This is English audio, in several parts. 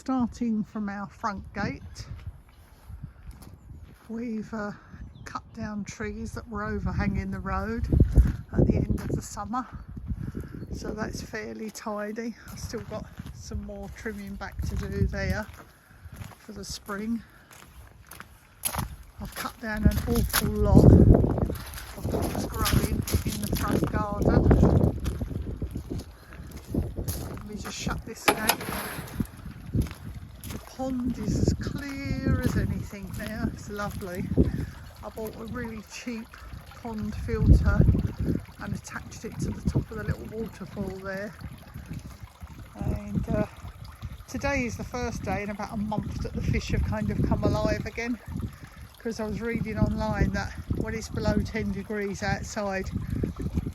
Starting from our front gate, we've cut down trees that were overhanging the road at the end of the summer, so that's fairly tidy. I've still got some more trimming back to do there for the spring. I've cut down an awful lot of what was growing in the front garden. Let me just shut this gate. The pond is as clear as anything now, it's lovely. I bought a really cheap pond filter and attached it to the top of the little waterfall there. And today is the first day in about a month that the fish have kind of come alive again, because I was reading online that when it's below 10 degrees outside,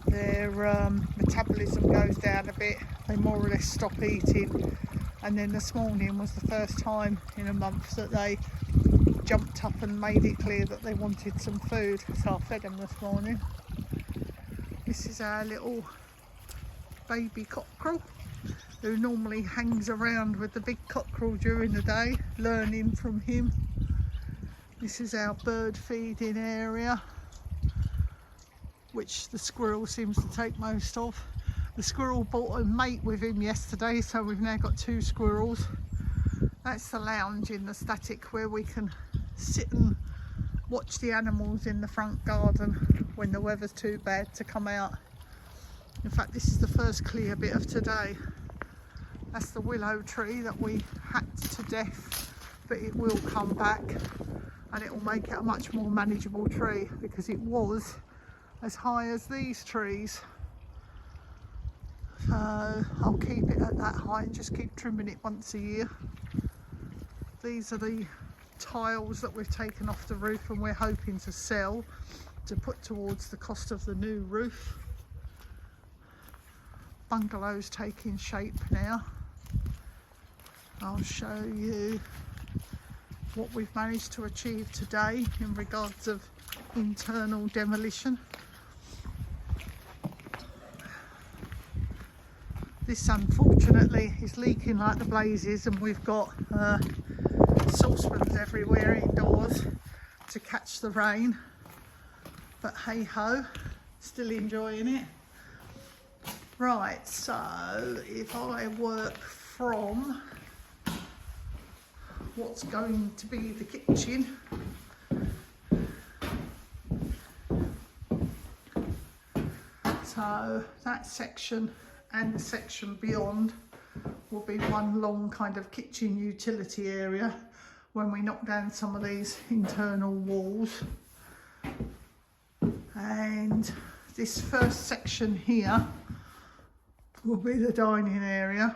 their metabolism goes down a bit, they more or less stop eating. And then this morning was the first time in a month that they jumped up and made it clear that they wanted some food, so I fed them this morning. This is our little baby cockerel who normally hangs around with the big cockerel during the day, learning from him. This is our bird feeding area, which the squirrel seems to take most of. The squirrel brought a mate with him yesterday, so we've now got 2 squirrels. That's the lounge in the static where we can sit and watch the animals in the front garden when the weather's too bad to come out. In fact, this is the first clear bit of today. That's the willow tree that we hacked to death, but it will come back and it will make it a much more manageable tree, because it was as high as these trees. So I'll keep it at that height, just keep trimming it once a year. These are the tiles that we've taken off the roof and we're hoping to sell to put towards the cost of the new roof. Bungalow's taking shape now. I'll show you what we've managed to achieve today in regards of internal demolition. This unfortunately is leaking like the blazes, and we've got saucepans everywhere indoors to catch the rain, but hey ho, still enjoying it. Right, so if I work from what's going to be the kitchen, so that section and the section beyond will be one long kind of kitchen utility area when we knock down some of these internal walls. And this first section here will be the dining area.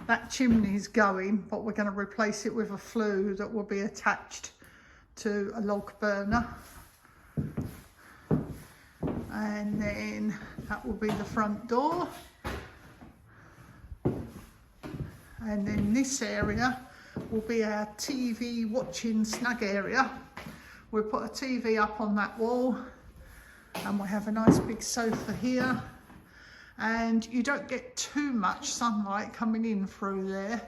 That chimney's going, but we're going to replace it with a flue that will be attached to a log burner. And then that will be the front door. And then this area will be our TV watching snug area. We'll put a TV up on that wall, and we'll have a nice big sofa here. And you don't get too much sunlight coming in through there,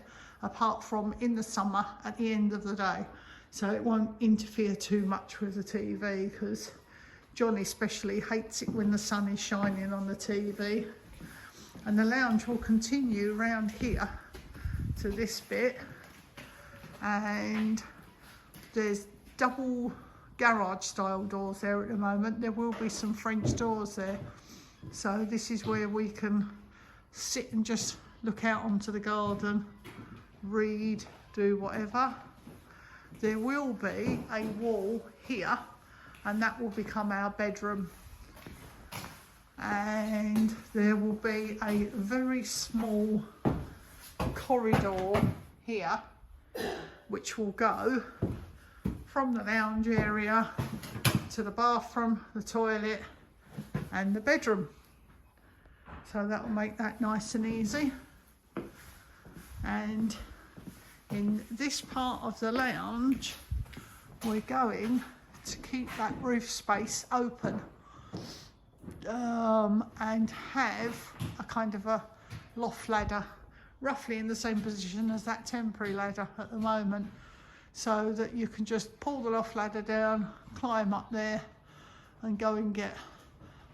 apart from in the summer at the end of the day. So it won't interfere too much with the TV, because John especially hates it when the sun is shining on the TV. And the lounge will continue round here to this bit, and there's double garage style doors there at the moment. There will be some French doors there, so this is where we can sit and just look out onto the garden, read, do whatever. There will be a wall here, and that will become our bedroom. And there will be a very small corridor here, which will go from the lounge area to the bathroom, the toilet and the bedroom. So that will make that nice and easy. And in this part of the lounge, we're going to keep that roof space open and have a kind of a loft ladder roughly in the same position as that temporary ladder at the moment, so that you can just pull the loft ladder down, climb up there and go and get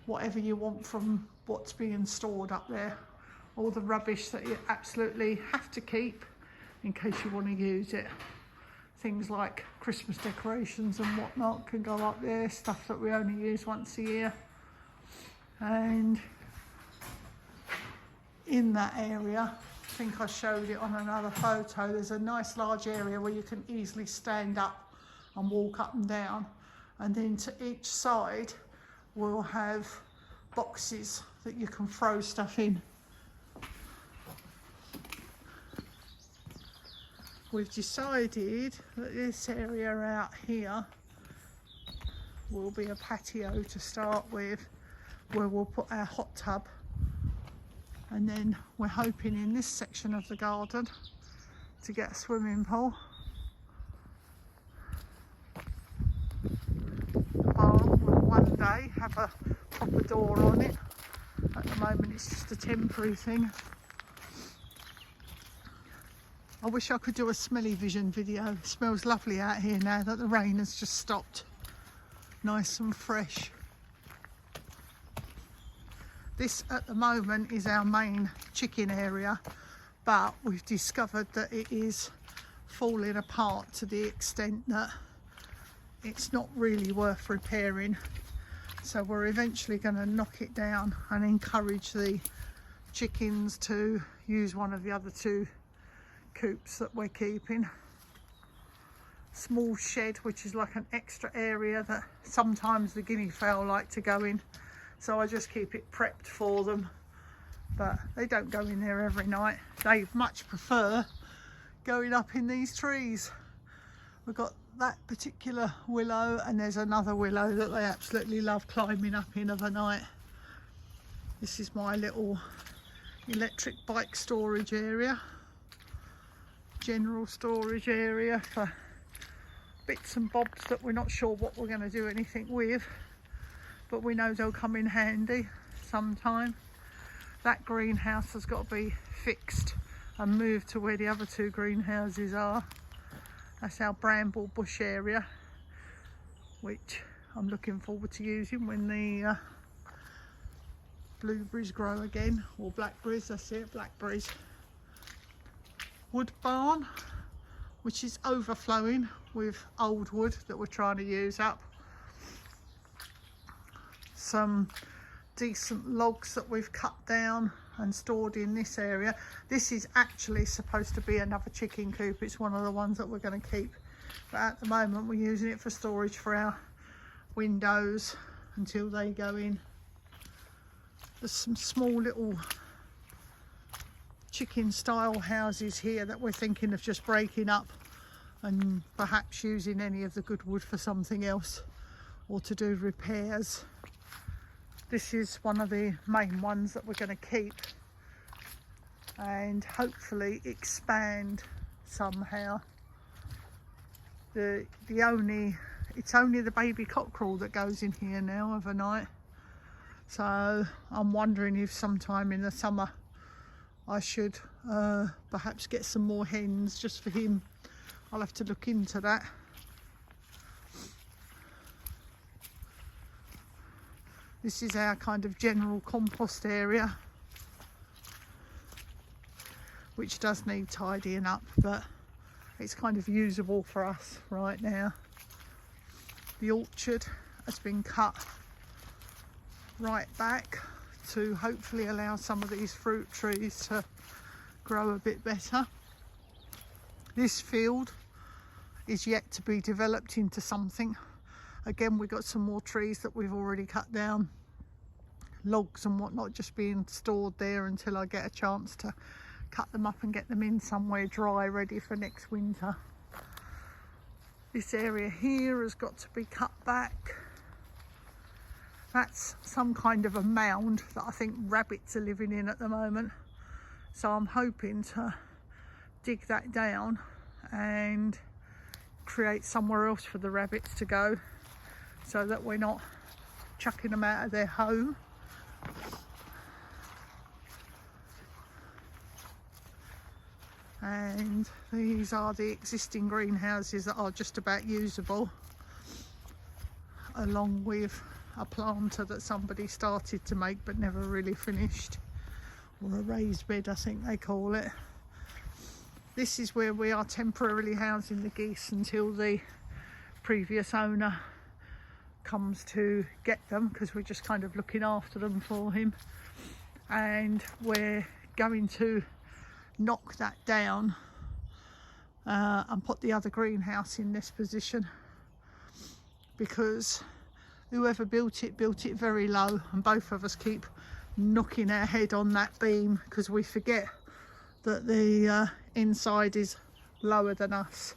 whatever you want from what's being stored up there. All the rubbish that you absolutely have to keep in case you want to use it. Things like Christmas decorations and whatnot can go up there, stuff that we only use once a year. And in that area, I think I showed it on another photo, there's a nice large area where you can easily stand up and walk up and down, and then to each side we'll have boxes that you can throw stuff in. We've decided that this area out here will be a patio to start with, where we'll put our hot tub, and then we're hoping in this section of the garden to get a swimming pool. The barn will one day have a proper door on it. At the moment it's just a temporary thing. I wish I could do a smelly vision video. It smells lovely out here now that the rain has just stopped. Nice and fresh. This at the moment is our main chicken area, but we've discovered that it is falling apart to the extent that it's not really worth repairing. So we're eventually going to knock it down and encourage the chickens to use one of the other two coops that we're keeping. Small shed, which is like an extra area that sometimes the guinea fowl like to go in. So I just keep it prepped for them, but they don't go in there every night. They much prefer going up in these trees. We've got that particular willow, and there's another willow that they absolutely love climbing up in of a night. This is my little electric bike storage area, general storage area for bits and bobs that we're not sure what we're going to do anything with, but we know they'll come in handy sometime. That greenhouse has got to be fixed and moved to where the other two greenhouses are. That's our bramble bush area, which I'm looking forward to using when the blueberries grow again, or blackberries. That's it, blackberries. Wood barn, which is overflowing with old wood that we're trying to use up. Some decent logs that we've cut down and stored in this area. This is actually supposed to be another chicken coop. It's one of the ones that we're going to keep, but at the moment we're using it for storage for our windows until they go in. There's some small little chicken style houses here that we're thinking of just breaking up and perhaps using any of the good wood for something else or to do repairs. This is one of the main ones that we're going to keep and hopefully expand somehow. It's only the baby cockerel that goes in here now of a night, so I'm wondering if sometime in the summer I should perhaps get some more hens just for him. I'll have to look into that. This is our kind of general compost area, which does need tidying up, but it's kind of usable for us right now. The orchard has been cut right back to hopefully allow some of these fruit trees to grow a bit better. This field is yet to be developed into something. Again, we've got some more trees that we've already cut down, logs and whatnot just being stored there until I get a chance to cut them up and get them in somewhere dry, ready for next winter. This area here has got to be cut back. That's some kind of a mound that I think rabbits are living in at the moment. So I'm hoping to dig that down and create somewhere else for the rabbits to go, so that we're not chucking them out of their home. And these are the existing greenhouses that are just about usable, along with a planter that somebody started to make but never really finished, or a raised bed I think they call it. This is where we are temporarily housing the geese until the previous owner comes to get them, because we're just kind of looking after them for him. And we're going to knock that down and put the other greenhouse in this position, because whoever built it very low, and both of us keep knocking our head on that beam because we forget that the inside is lower than us.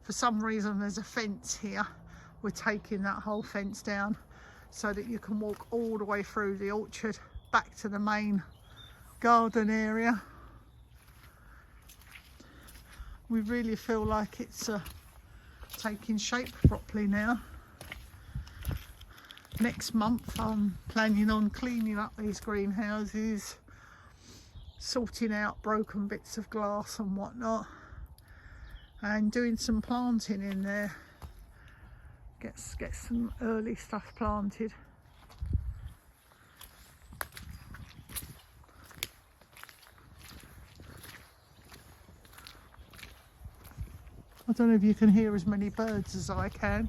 For some reason there's a fence here. We're taking that whole fence down so that you can walk all the way through the orchard back to the main garden area. We really feel like it's taking shape properly now. Next month I'm planning on cleaning up these greenhouses, sorting out broken bits of glass and whatnot, and doing some planting in there. Get some early stuff planted. I don't know if you can hear as many birds as I can.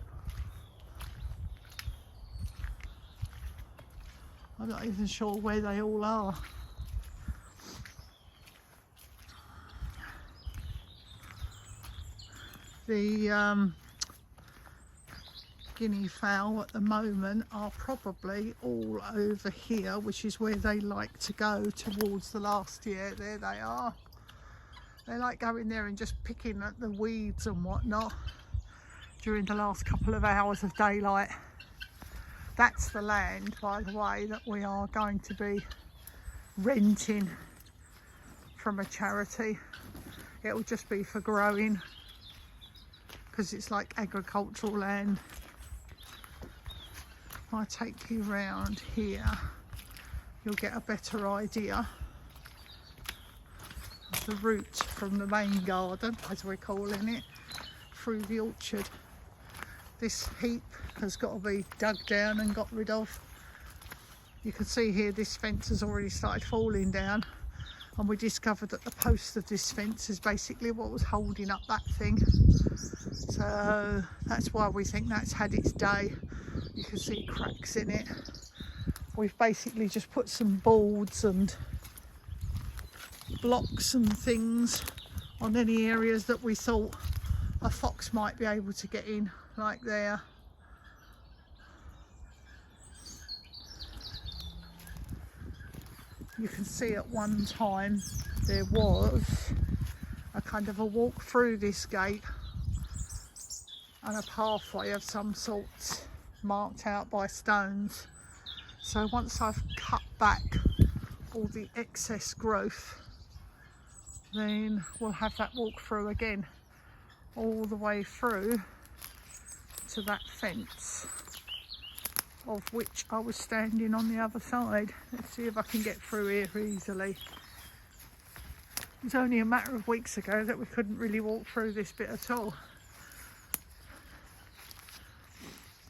I'm not even sure where they all are. The guinea fowl at the moment are probably all over here, which is where they like to go towards the last year. There they are. They like going there and just picking at the weeds and whatnot during the last couple of hours of daylight. That's the land, by the way, that we are going to be renting from a charity. It'll just be for growing, because it's like agricultural land. If I take you around here, you'll get a better idea of the route from the main garden, as we're calling it, through the orchard. This heap has got to be dug down and got rid of. You can see here this fence has already started falling down, and we discovered that the post of this fence is basically what was holding up that thing. So that's why we think that's had its day. You can see cracks in it. We've basically just put some boards and blocks and things on any areas that we thought a fox might be able to get in, like there. You can see at one time there was a kind of a walk through this gate and a pathway of some sort marked out by stones. So once I've cut back all the excess growth, then we'll have that walk through again, all the way through to that fence, of which I was standing on the other side. Let's see if I can get through here easily. It was only a matter of weeks ago that we couldn't really walk through this bit at all,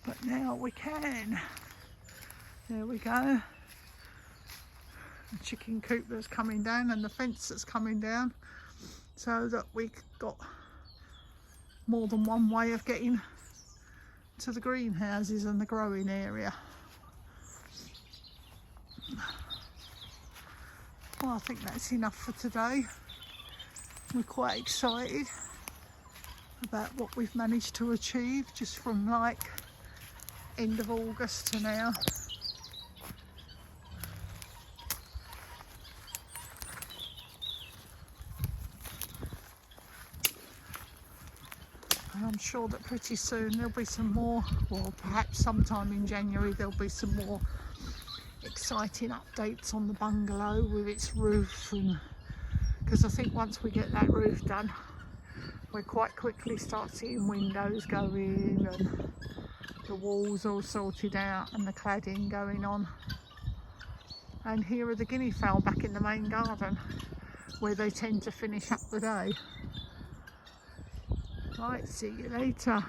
but now we can. There we go. The chicken coop that's coming down and the fence that's coming down, so that we've got more than one way of getting to the greenhouses and the growing area. Well, I think that's enough for today. We're quite excited about what we've managed to achieve just from like end of August to now. And I'm sure that pretty soon there'll be some more, or perhaps sometime in January there'll be some more exciting updates on the bungalow with its roof, and because I think once we get that roof done, we'll quite quickly start seeing windows go in and the walls all sorted out and the cladding going on. And here are the guinea fowl back in the main garden. where they tend to finish up the day. Right, see you later.